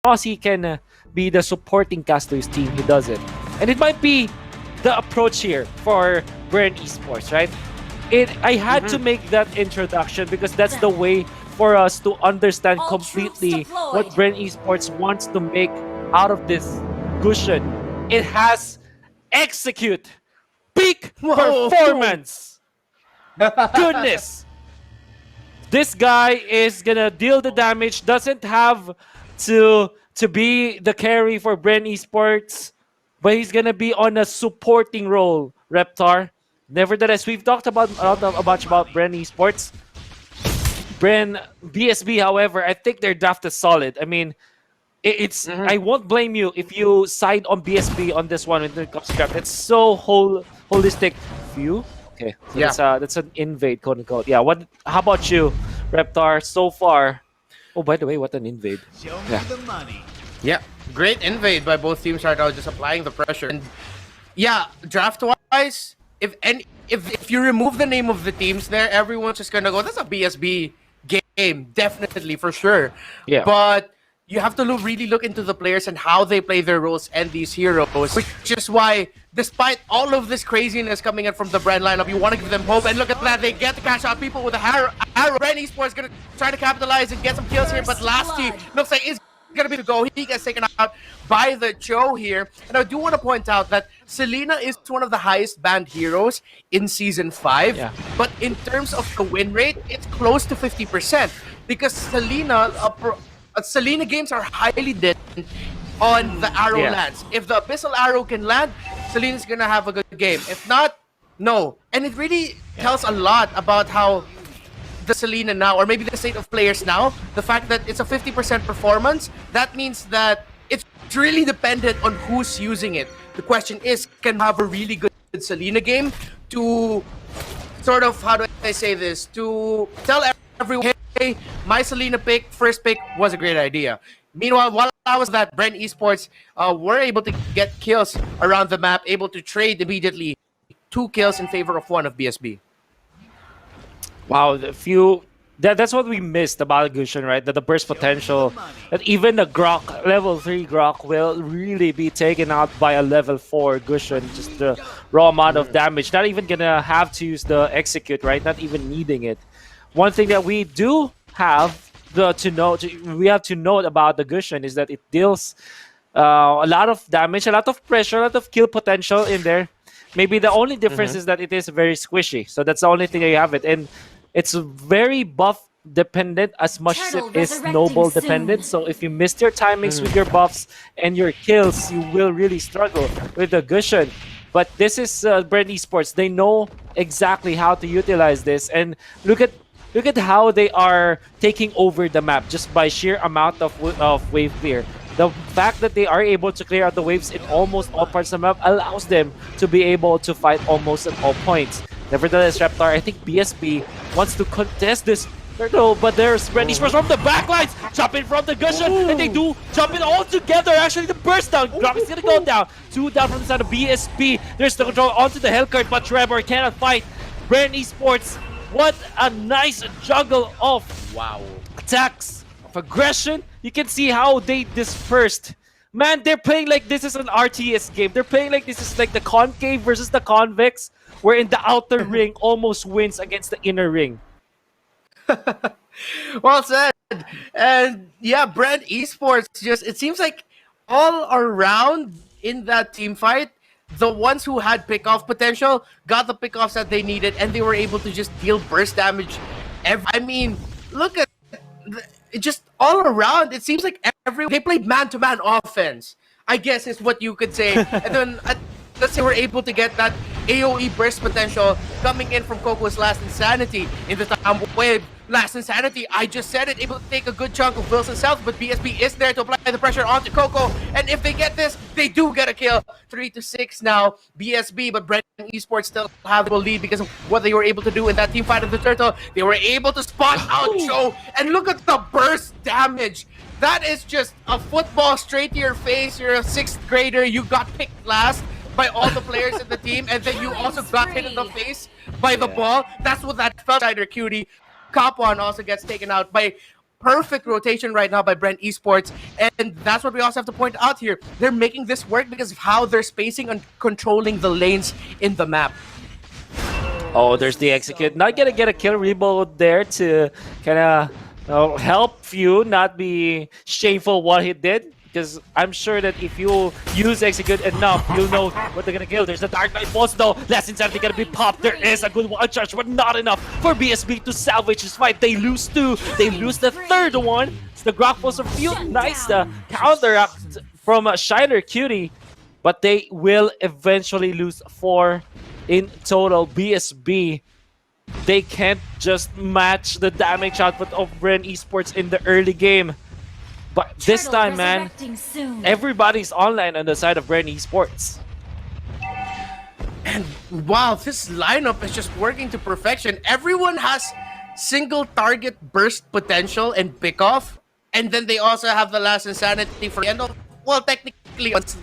as he can be the supporting cast to his team, he does it. And it might be the approach here for BREN Esports, right? I had to make that introduction because that's the way for us to understand completely what BREN Esports wants to make out of this Gusion. It has execute, peak performance. Goodness. This guy is gonna deal the damage, doesn't have to be the carry for BREN Esports, but he's gonna be on a supporting role, Reptar. Nevertheless, we've talked about a bunch about BREN Esports. BREN BSB, however, I think their draft is solid. I mean, I won't blame you if you side on BSB on this one when it comes to draft. It's so holistic. View. Okay, so yeah, that's an invade, quote unquote. Yeah. How about you, Reptar? So far. Oh, by the way, what an invade! Show me the money. Yeah, great invade by both teams right now, just applying the pressure. And yeah, draft-wise, if you remove the name of the teams there, everyone's just gonna go, that's a BSB game, definitely, for sure. Yeah. But you have to really look into the players and how they play their roles and these heroes, which is why, despite all of this craziness coming in from the BREN lineup, you want to give them hope. And look at that, they get to cash out people with a arrow. BREN Esports going to try to capitalize and get some kills here, but Lasty looks like is going to be the go. He gets taken out by the Joe here. And I do want to point out that Selena is one of the highest banned heroes in Season 5. Yeah. But in terms of the win rate, it's close to 50%. Because Selena games are highly dependent on the arrow lands. If the Abyssal arrow can land, Selena's gonna have a good game. If not, no. And it really tells a lot about how the Selena now, or maybe the state of players now, the fact that it's a 50% performance, that means that it's really dependent on who's using it. The question is, can you have a really good Selena game to sort of, how do I say this, to tell everyone, hey, my Selena first pick was a great idea. Meanwhile, while I was that, BREN Esports were able to get kills around the map, able to trade immediately 2 kills in favor of 1 of BSB. Wow, that's what we missed about Gusion, right? That the burst potential, that even the Grock, level 3 Grock will really be taken out by a level 4 Gusion. Just the raw amount of damage. Not even gonna have to use the execute, right? Not even needing it. One thing that we do have to note about the Gusion is that it deals a lot of damage, a lot of pressure, a lot of kill potential in there. Maybe the only difference is that it is very squishy. So that's the only thing that you have it. And it's very buff dependent as much as it is noble dependent. So if you missed your timings with your buffs and your kills, you will really struggle with the Gusion. But this is BREN Esports. They know exactly how to utilize this. And look at how they are taking over the map just by sheer amount of wave clear. The fact that they are able to clear out the waves in almost all parts of the map allows them to be able to fight almost at all points. Nevertheless, Reptar, I think BSB wants to contest this. No, but there's BREN Esports from the backlines, jumping from the Gusion, and they do jump in all together. Actually, the burst down. Grock is gonna go down. 2 down from the side of BSB. There's the control onto the Hellcurt, but Trevor cannot fight. BREN Esports, what a nice juggle of attacks, of aggression. You can see how they dispersed. Man, they're playing like this is an RTS game. They're playing like this is like the concave versus the convex, wherein the outer ring almost wins against the inner ring. Well said. And yeah, BREN Esports, it seems like all around in that team fight, the ones who had pick-off potential got the pick-offs that they needed, and they were able to just deal burst damage. I mean, look at just all around. It seems like they played man-to-man offense, I guess is what you could say. And then let's say we're able to get that AoE burst potential coming in from Coco's Last Insanity in the time wave. Last Insanity, I just said it, able to take a good chunk of Wilson's health, but BSB is there to apply the pressure onto Coco. And if they get this, they do get a kill. 3-6 now, BSB, but BREN Esports still have the lead because of what they were able to do in that team fight of the Turtle. They were able to spot out Joe, and look at the burst damage. That is just a football straight to your face. You're a 6th grader, you got picked last by all the players in the team, and then you also got hit in the face by the ball. That's what that felt, Cutie. Cop One also gets taken out by perfect rotation right now by BREN Esports, and that's what we also have to point out here. They're making this work because of how they're spacing and controlling the lanes in the map. Oh, there's the execute. Not gonna get a kill reload there to kind of help Few not be shameful what he did. Because I'm sure that if you use execute enough, you'll know what they're gonna kill. There's the Dark Knight boss though. Last Insanity gonna be popped. There is a good one charge, but not enough for BSB to salvage this fight. They lose two. They lose the third one. It's the Grock boss of Few. Nice counteract from Shiner Cutie. But they will eventually lose 4 in total. BSB, they can't just match the damage output of BREN Esports in the early game. But this time, man, everybody's online on the side of BREN Esports. And wow, this lineup is just working to perfection. Everyone has single target burst potential and pick off. And then they also have the last insanity for the end of, well, technically, once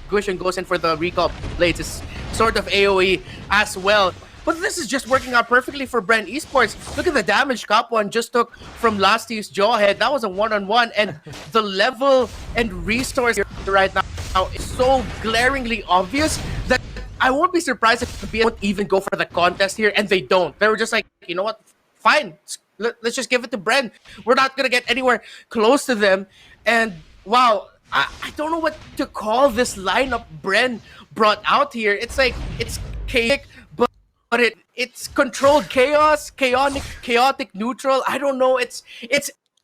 Gushin goes in for the recall blades, it's sort of AoE as well. But this is just working out perfectly for BREN Esports. Look at the damage Cap1 just took from last year's Jawhead. That was a one-on-one, and the level and resource right now is so glaringly obvious that I won't be surprised if the BS won't even go for the contest here, and they don't. They were just like, you know what, fine, let's just give it to BREN. We're not gonna get anywhere close to them. And wow, I don't know what to call this lineup BREN brought out here. It's like, it's chaotic, but it's controlled chaos, chaotic neutral. I don't know. It's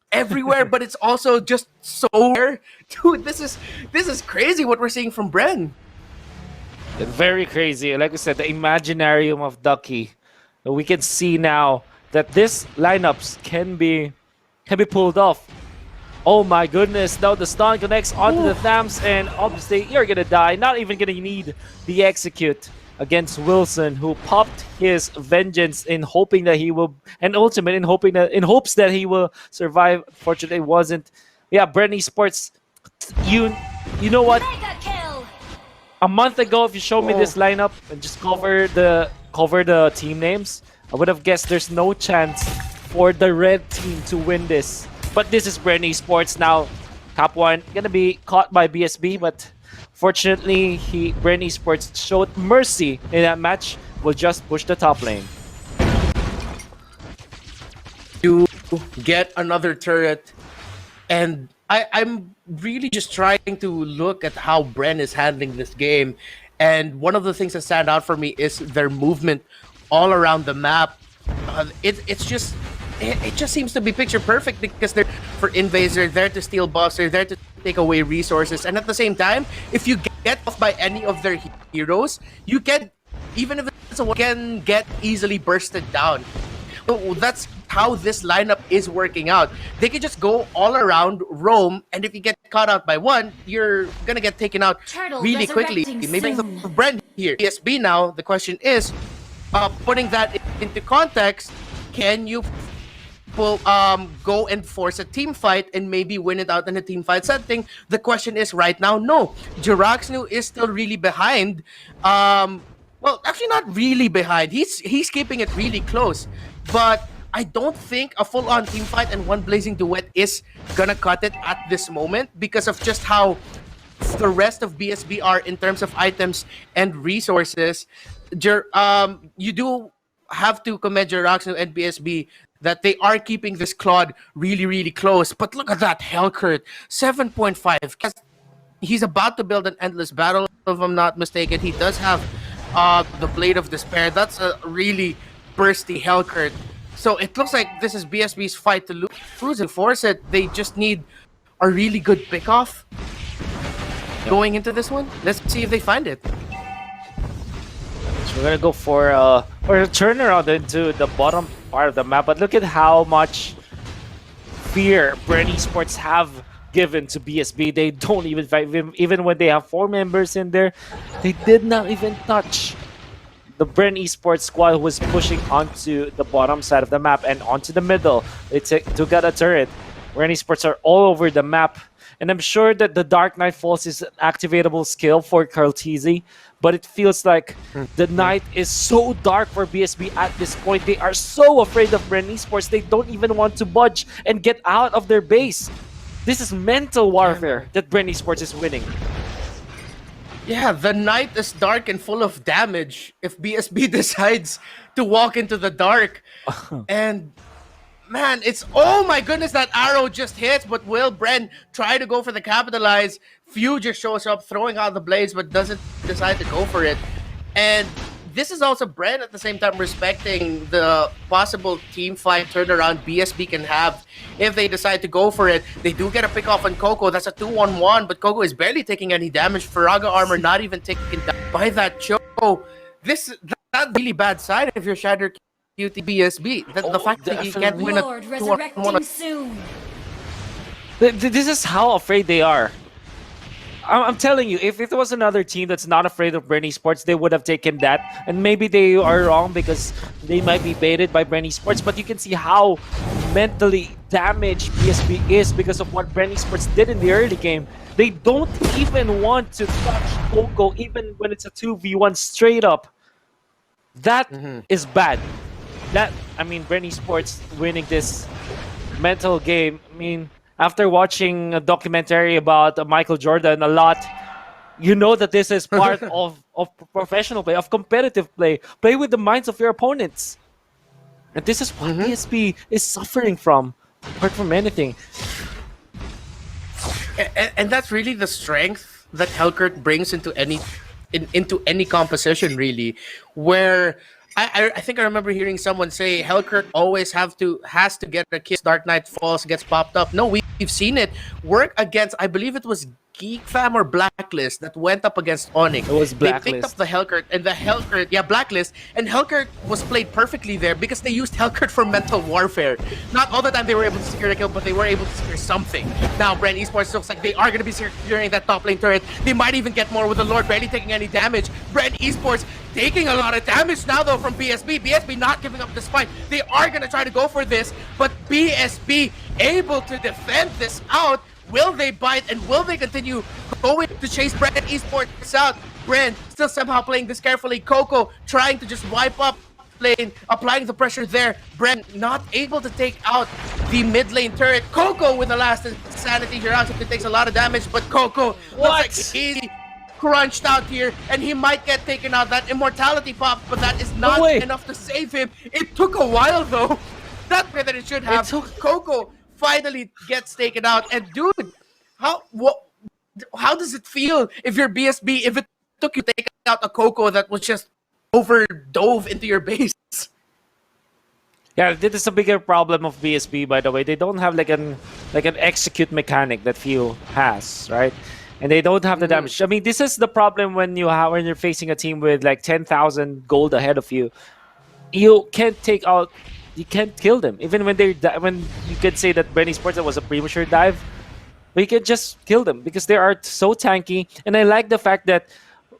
everywhere, but it's also just so rare. Dude, this is crazy what we're seeing from BREN. Very crazy. Like I said, the Imaginarium of Ducky. We can see now that this lineups can be pulled off. Oh my goodness, now the stun connects onto the Thams, and obviously you're gonna die. Not even gonna need the execute against Wilson, who popped his vengeance in hoping that he will, and ultimate in hopes that he will survive. Fortunately, it wasn't. Yeah, BREN Esports, you know what? A month ago, if you showed me this lineup and just cover the team names, I would have guessed there's no chance for the red team to win this. But this is BREN Esports now. Cap1 gonna be caught by BSB, but fortunately, BREN Esports showed mercy in that match. Will just push the top lane. To get another turret, and I'm really just trying to look at how BREN is handling this game. And one of the things that stand out for me is their movement all around the map. It just seems to be picture perfect because they're for invades, they're there to steal buffs, they're there to take away resources, and at the same time, if you get off by any of their heroes, you can, even if it's a one, can get easily bursted down. So that's how this lineup is working out. They can just go all around, roam, and if you get caught out by one, you're gonna get taken out really quickly. Maybe the BREN here, BSB now. The question is, putting that into context, can you go and force a team fight and maybe win it out in a team fight setting? The question is right now, no. Jiraxnu is still really behind. Well, actually not really behind. He's keeping it really close. But I don't think a full-on team fight and one blazing duet is gonna cut it at this moment because of just how the rest of BSB are in terms of items and resources. You do have to commend Jiraxnu and BSB that they are keeping this Claude really, really close. But look at that Hellcurt, 7.5. He's about to build an endless battle, if I'm not mistaken. He does have the Blade of Despair. That's a really bursty Hellcurt. So it looks like this is BSB's fight to lose and force it. They just need a really good pickoff going into this one. Let's see if they find it. So we're gonna go for a turnaround into the bottom part of the map, but look at how much fear BREN Esports have given to BSB. They don't even fight even when they have 4 members in there. They did not even touch the BREN Esports squad who was pushing onto the bottom side of the map and onto the middle. They took out a turret. BREN esports are all over the map. And I'm sure that the Dark Knight Falls is an activatable skill for Karltizi, but it feels like the night is so dark for BSB at this point. They are so afraid of BREN esports, they don't even want to budge and get out of their base. This is mental warfare that BREN esports is winning. Yeah, the night is dark and full of damage if BSB decides to walk into the dark. And man, it's, oh my goodness, that arrow just hits, but will BREN try to go for the capitalize? Few just shows up throwing out the blades, but doesn't decide to go for it. And this is also BREN at the same time respecting the possible team fight turnaround BSB can have if they decide to go for it. They do get a pick off on Coco. That's a 2-on-1, but Coco is barely taking any damage. Faraga armor not even taken down by that Cho. That's really bad side if you're Shatter QT BSB. The fact that you can't win a 2-on-1 soon. This is how afraid they are. I'm telling you, if it was another team that's not afraid of BREN esports, they would have taken that. And maybe they are wrong because they might be baited by BREN esports, but you can see how mentally damaged BSB is because of what BREN esports did in the early game. They don't even want to touch Coco even when it's a 2v1 straight up. That is bad. BREN esports winning this mental game, after watching a documentary about Michael Jordan a lot, you know that this is part of professional play, of competitive play. Play with the minds of your opponents. And this is what BSB is suffering from, apart from anything. And that's really the strength that Hellkurt brings into any composition, really, where I think I remember hearing someone say Hellkurt always has to get a kiss. Dark Knight Falls gets popped up. No, we've seen it work against, I believe it was Geek Fam or Blacklist that went up against Onyx. It was Blacklist. They picked up the Hellkurt, and the Hellkurt, Blacklist, and Hellkurt was played perfectly there because they used Hellkurt for mental warfare. Not all the time they were able to secure a kill, but they were able to secure something. Now, BREN esports looks like they are going to be securing that top lane turret. They might even get more with the Lord barely taking any damage. BREN esports taking a lot of damage now, though, from BSB. BSB not giving up this fight. They are going to try to go for this, but BSB able to defend this out. Will they bite, and will they continue going to chase BREN esports out? BREN still somehow playing this carefully. Coco trying to just wipe up lane, applying the pressure there. BREN not able to take out the mid lane turret. Coco with the last insanity here out. It takes a lot of damage, but Coco looks like easy crunched out here, and he might get taken out. That immortality pop, but that is not enough to save him. It took a while, though. That way that it should have. Coco finally gets taken out, and dude, how does it feel if you're BSB, if it took you to take out a Coco that was just overdove into your base? Yeah, this is a bigger problem of BSB, by the way. They don't have like an execute mechanic that Few has, right? And they don't have the damage. This is the problem when you're facing a team with like 10,000 gold ahead of you. You can't kill them. Even when you could say that BREN esports was a premature dive, but you can just kill them because they are so tanky. And I like the fact that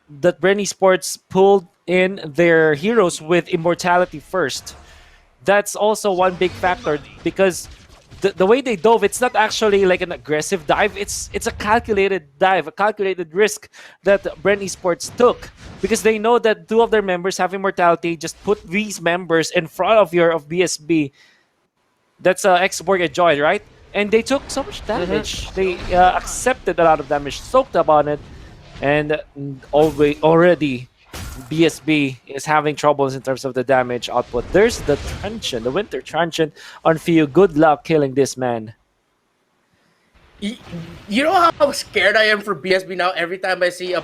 BREN esports pulled in their heroes with immortality first. That's also one big factor because the way they dove, it's not actually like an aggressive dive. It's a calculated dive, a calculated risk that BREN esports took because they know that two of their members have immortality. Just put these members in front of BSB. That's X-Borg Joy, right? And they took so much damage. They accepted a lot of damage, soaked up on it, and already BSB is having troubles in terms of the damage output. There's the Truncheon, the Winter Truncheon on Few. Good luck killing this man. You know how scared I am for BSB now every time I see a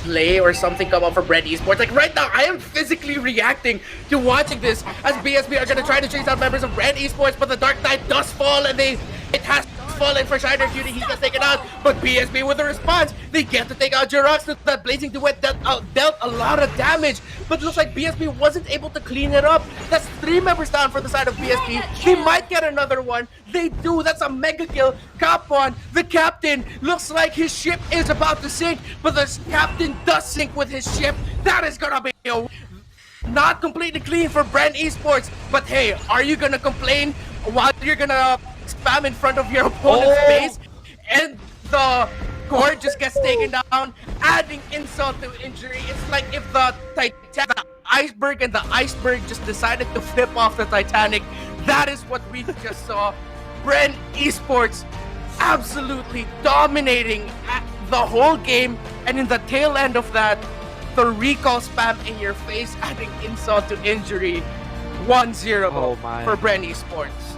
play or something come up for BREN esports? Like right now, I am physically reacting to watching this as BSB are going to try to chase out members of BREN esports, but the Dark Knight does fall and it has fallen for Shiner Duty. He gets taken out, but BSB with a response. They get to take out Grock. That Blazing Duet dealt a lot of damage, but looks like BSB wasn't able to clean it up. That's 3 members down for the side of BSB. They might get another one. They do. That's a mega kill. Capon, the captain, looks like his ship is about to sink, but the captain does sink with his ship. That is gonna be not completely clean for BREN esports, but hey, are you gonna complain while you're gonna spam in front of your opponent's face, and the cord just gets taken down, adding insult to injury. It's like if the iceberg and the iceberg just decided to flip off the Titanic. That is what we just saw. BREN Esports absolutely dominating the whole game, and in the tail end of that, the recall spam in your face, adding insult to injury. 1-0 Oh my. for BREN Esports.